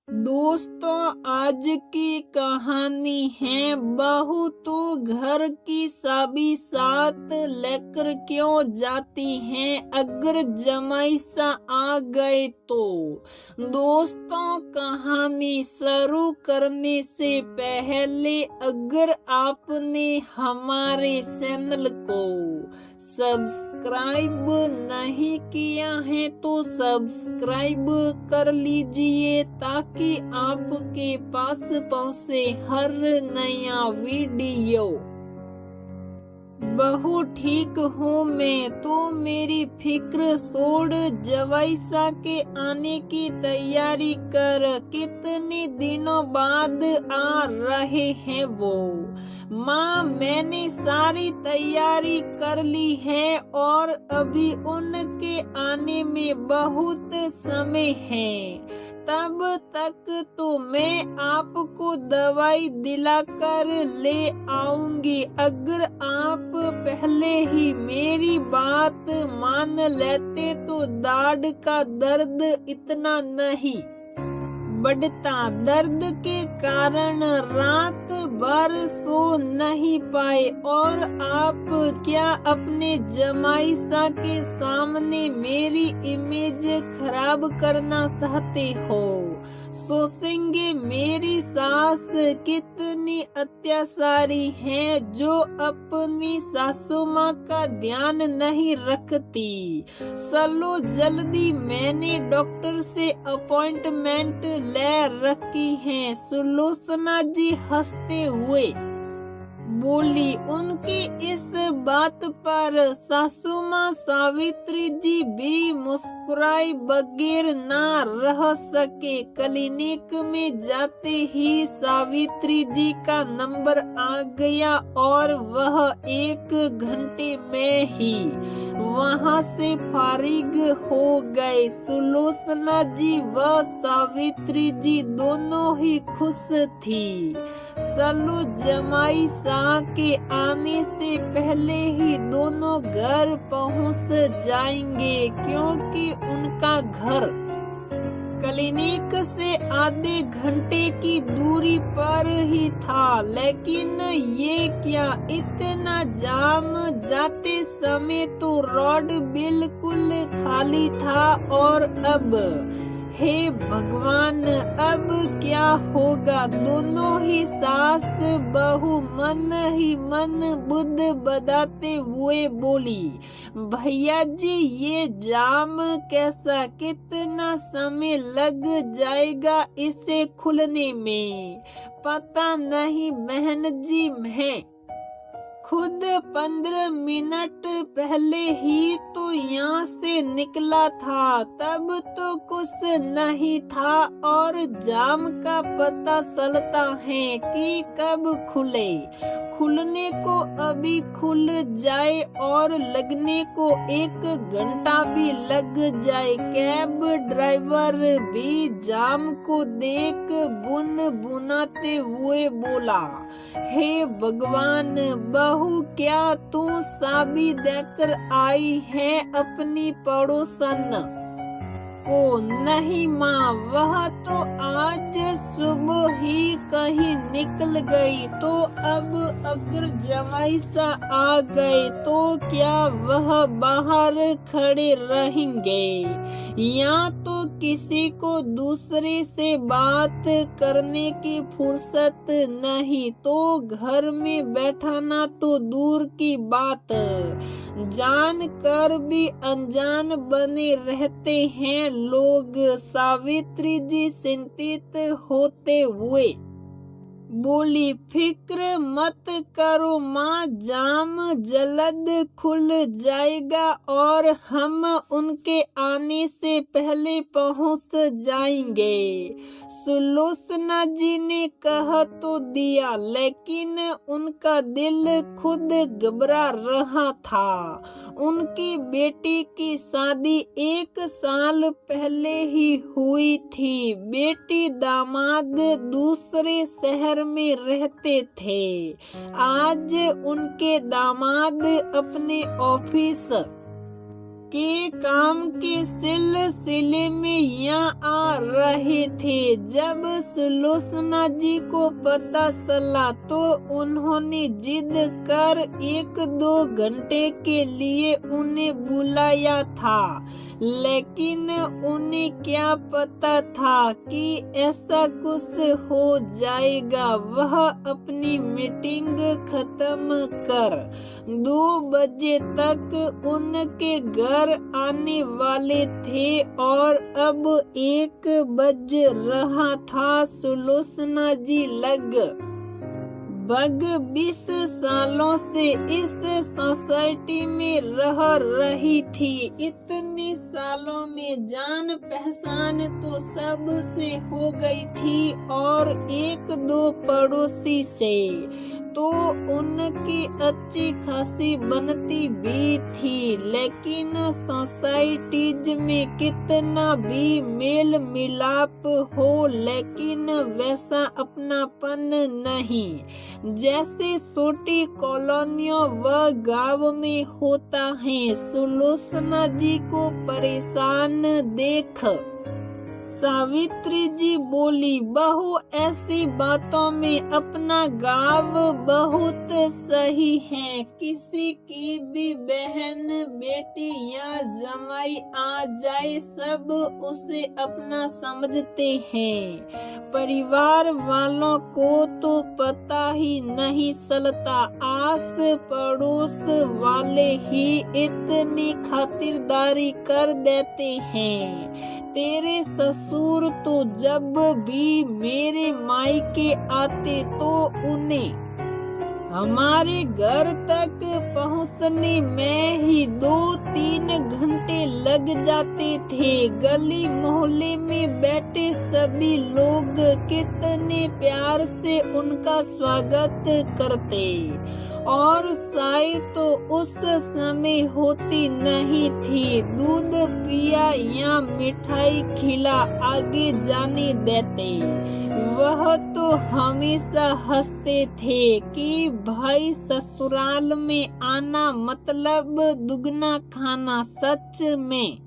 दोस्तों, आज की कहानी है बहू तो घर की सभी साथ लेकर क्यों जाती हैं अगर जमाई सा आ गए तो। दोस्तों, कहानी शुरू करने से पहले अगर आपने हमारे चैनल को सब्सक्राइब नहीं किया है तो सब्सक्राइब कर लीजिए ताकि आपके पास पहुंचे हर नया वीडियो। बहू ठीक हूँ मैं तो मेरी फिक्र छोड़ जवाईसा के आने की तैयारी कर। कितने दिनों बाद आ रहे हैं वो। माँ, मैंने सारी तैयारी कर ली है और अभी उनके आने में बहुत समय है। तब तक तो मैं आपको दवाई दिलाकर ले आऊंगी। अगर आप पहले ही मेरी बात मान लेते तो दाढ़ का दर्द इतना नहीं बढ़ता। दर्द के कारण रात भर सो नहीं पाए और आप क्या अपने जमाईसा के सामने मेरी इमेज खराब करना चाहते हो? सोचेंगे मेरी सास कितनी अत्याचारी है जो अपनी सासू माँ का ध्यान नहीं रखती। चलो जल्दी, मैंने डॉक्टर से अपॉइंटमेंट ले रखी है। सुलोचना जी हंसते हुए बोली। उनकी इस बात पर सासू माँ सावित्री जी भी मुस्कुराए बगैर ना रह सके। क्लिनिक में जाते ही सावित्री जी का नंबर आ गया और वह 1 घंटे में ही वहां से फारिग हो गए। सुलोचना जी व सावित्री जी दोनों ही खुश थी। चलो जमाई के आने से पहले ही दोनों घर पहुंच जाएंगे क्योंकि उनका घर क्लिनिक से आधे घंटे की दूरी पर ही था। लेकिन ये क्या, इतना जाम! जाते समय तो रोड बिल्कुल खाली था और अब हे भगवान, अब क्या होगा? दोनों ही सास बहू मन ही मन बुद्ध बताते हुए बोली, भैया जी ये जाम कैसा? कितना समय लग जाएगा इसे खुलने में? पता नहीं बहन जी, मैं खुद 15 मिनट पहले ही तो यहाँ से निकला था। तब तो कुछ नहीं था और जाम का पता चलता है कि कब खुले। खुलने को अभी खुल जाए और लगने को 1 घंटा भी लग जाए। कैब ड्राइवर भी जाम को देख बुन बुनाते हुए बोला, हे भगवान, बहू क्या तू चाबी देकर आई है अपनी पड़ोसन को? नहीं माँ, वह तो आज सुबह ही कहीं निकल गई। तो अब अगर जमाईसा आ गए तो क्या वह बाहर खड़े रहेंगे? यहाँ तो किसी को दूसरे से बात करने की फुर्सत नहीं, तो घर में बैठाना तो दूर की बात। जान कर भी अनजान बने रहते हैं लोग। सावित्री जी चिंतित होते हुए बोली, फिक्र मत करो माँ, जाम जल्द खुल जाएगा और हम उनके आने से पहले पहुँच जाएंगे। सुलोचना जी ने कह तो दिया लेकिन उनका दिल खुद घबरा रहा था। उनकी बेटी की शादी 1 साल पहले ही हुई थी। बेटी दामाद दूसरे शहर में रहते थे। आज उनके दामाद अपने ऑफिस के काम के सिलसिले में यहाँ आ रहे थे। जब सुलोचना जी को पता चला तो उन्होंने जिद कर 1-2 घंटे के लिए उन्हें बुलाया था, लेकिन उन्हें क्या पता था कि ऐसा कुछ हो जाएगा। वह अपनी मीटिंग खत्म कर 2 बजे तक उनके घर आने वाले थे और अब 1 बज रहा था। सुलोचना जी लगभग 20 सालों से इस सोसाइटी में रह रही थी। इतने सालों में जान पहचान तो सबसे हो गई थी और 1-2 पड़ोसी से तो उनकी अच्छी खासी बनती भी थी, लेकिन सोसाइटीज में कितना भी मेल मिलाप हो, लेकिन वैसा अपनापन नहीं जैसे छोटी कॉलोनियों व गांव में होता है। सुलोचना जी को परेशान देख सावित्री जी बोली, बहू ऐसी बातों में अपना गांव बहुत सही है। किसी की भी बहन बेटी या जमाई आ जाए सब उसे अपना समझते हैं। परिवार वालों को तो पता ही नहीं चलता, आस पड़ोस वाले ही इतनी खातिरदारी कर देते हैं। तेरे ससुर तो जब भी मेरे मायके आते तो उन्हें हमारे घर तक पहुंचने में ही 2-3 घंटे लग जाते थे। गली मोहल्ले में बैठे सभी लोग कितने प्यार से उनका स्वागत करते और चाय तो उस समय होती नहीं थी। दूध पिया या मिठाई खिला आगे जाने देते। वह तो हमेशा हंसते थे कि भाई ससुराल में आना मतलब दुगना खाना। सच में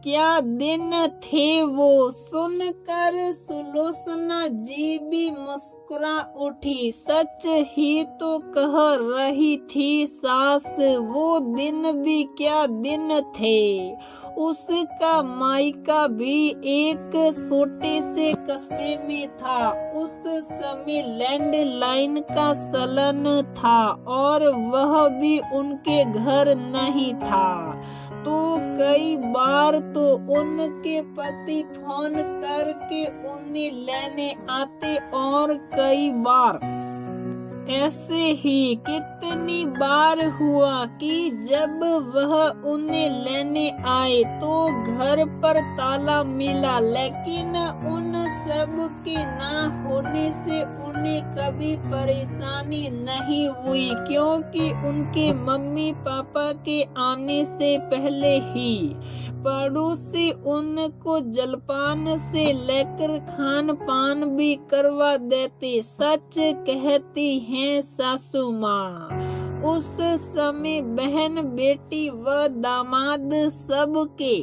क्या दिन थे वो। सुनकर सुलोचना जी भी मुस्कुरा उठी। सच ही तो कह रही थी सास, वो दिन भी क्या दिन थे। उसका मायका भी एक छोटे से कस्बे में था। उस समय लैंडलाइन का चलन था और वह भी उनके घर नहीं था। तो कई बार तो उनके पति फोन करके उन्हें लेने आते और कई बार ऐसे ही कितनी बार हुआ कि जब वह उन्हें लेने आए तो घर पर ताला मिला, लेकिन उन सब के ना होने से उन्हें कभी परेशानी नहीं हुई, क्योंकि उनके मम्मी पापा के आने से पहले ही पड़ोसी उनको जलपान से लेकर खान पान भी करवा देते। सच कहती हैं सासू माँ, उस समय बहन बेटी व दामाद सबके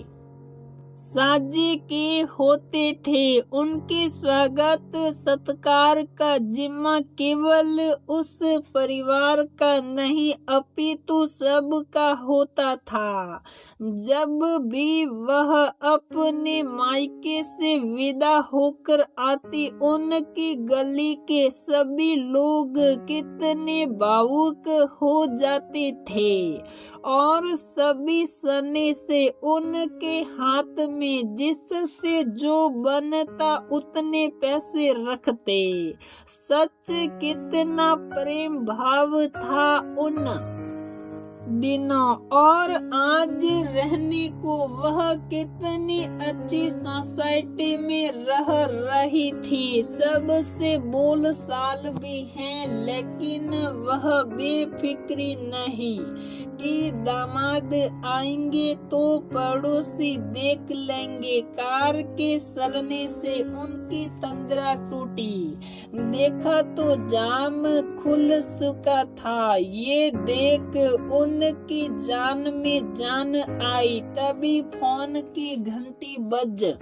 साजे के होते थे। उनके स्वागत सत्कार का जिम्मा केवल उस परिवार का नहीं अपितु सबका होता था। जब भी वह अपने मायके से विदा होकर आती, उनकी गली के सभी लोग कितने भावुक हो जाते थे और सभी सने से उनके हाथ में जिससे जो बनता उतने पैसे रखते। सच कितना प्रेम भाव था उन दिनों, और आज रहने को वह कितनी अच्छी सोसाइटी में रह रही थी। सबसे बोलचाल भी है, लेकिन वह बेफिक्री नहीं कि दामाद आएंगे तो पड़ोसी देख लेंगे। कार के चलने से उनकी तंद्रा टूटी, देखा तो जाम खुल चुका था। ये देख उनकी जान में जान आई, तभी फोन की घंटी बज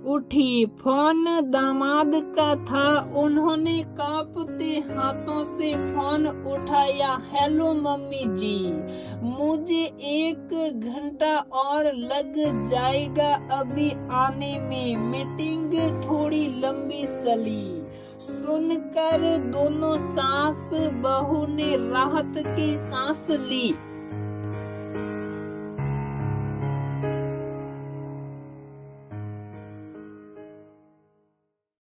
उठी। फोन दामाद का था। उन्होंने कांपते हाथों से फोन उठाया। हेलो मम्मी जी, मुझे 1 घंटा और लग जाएगा अभी आने में, मीटिंग थोड़ी लंबी चली। सुनकर दोनों सास बहू ने राहत की सांस ली।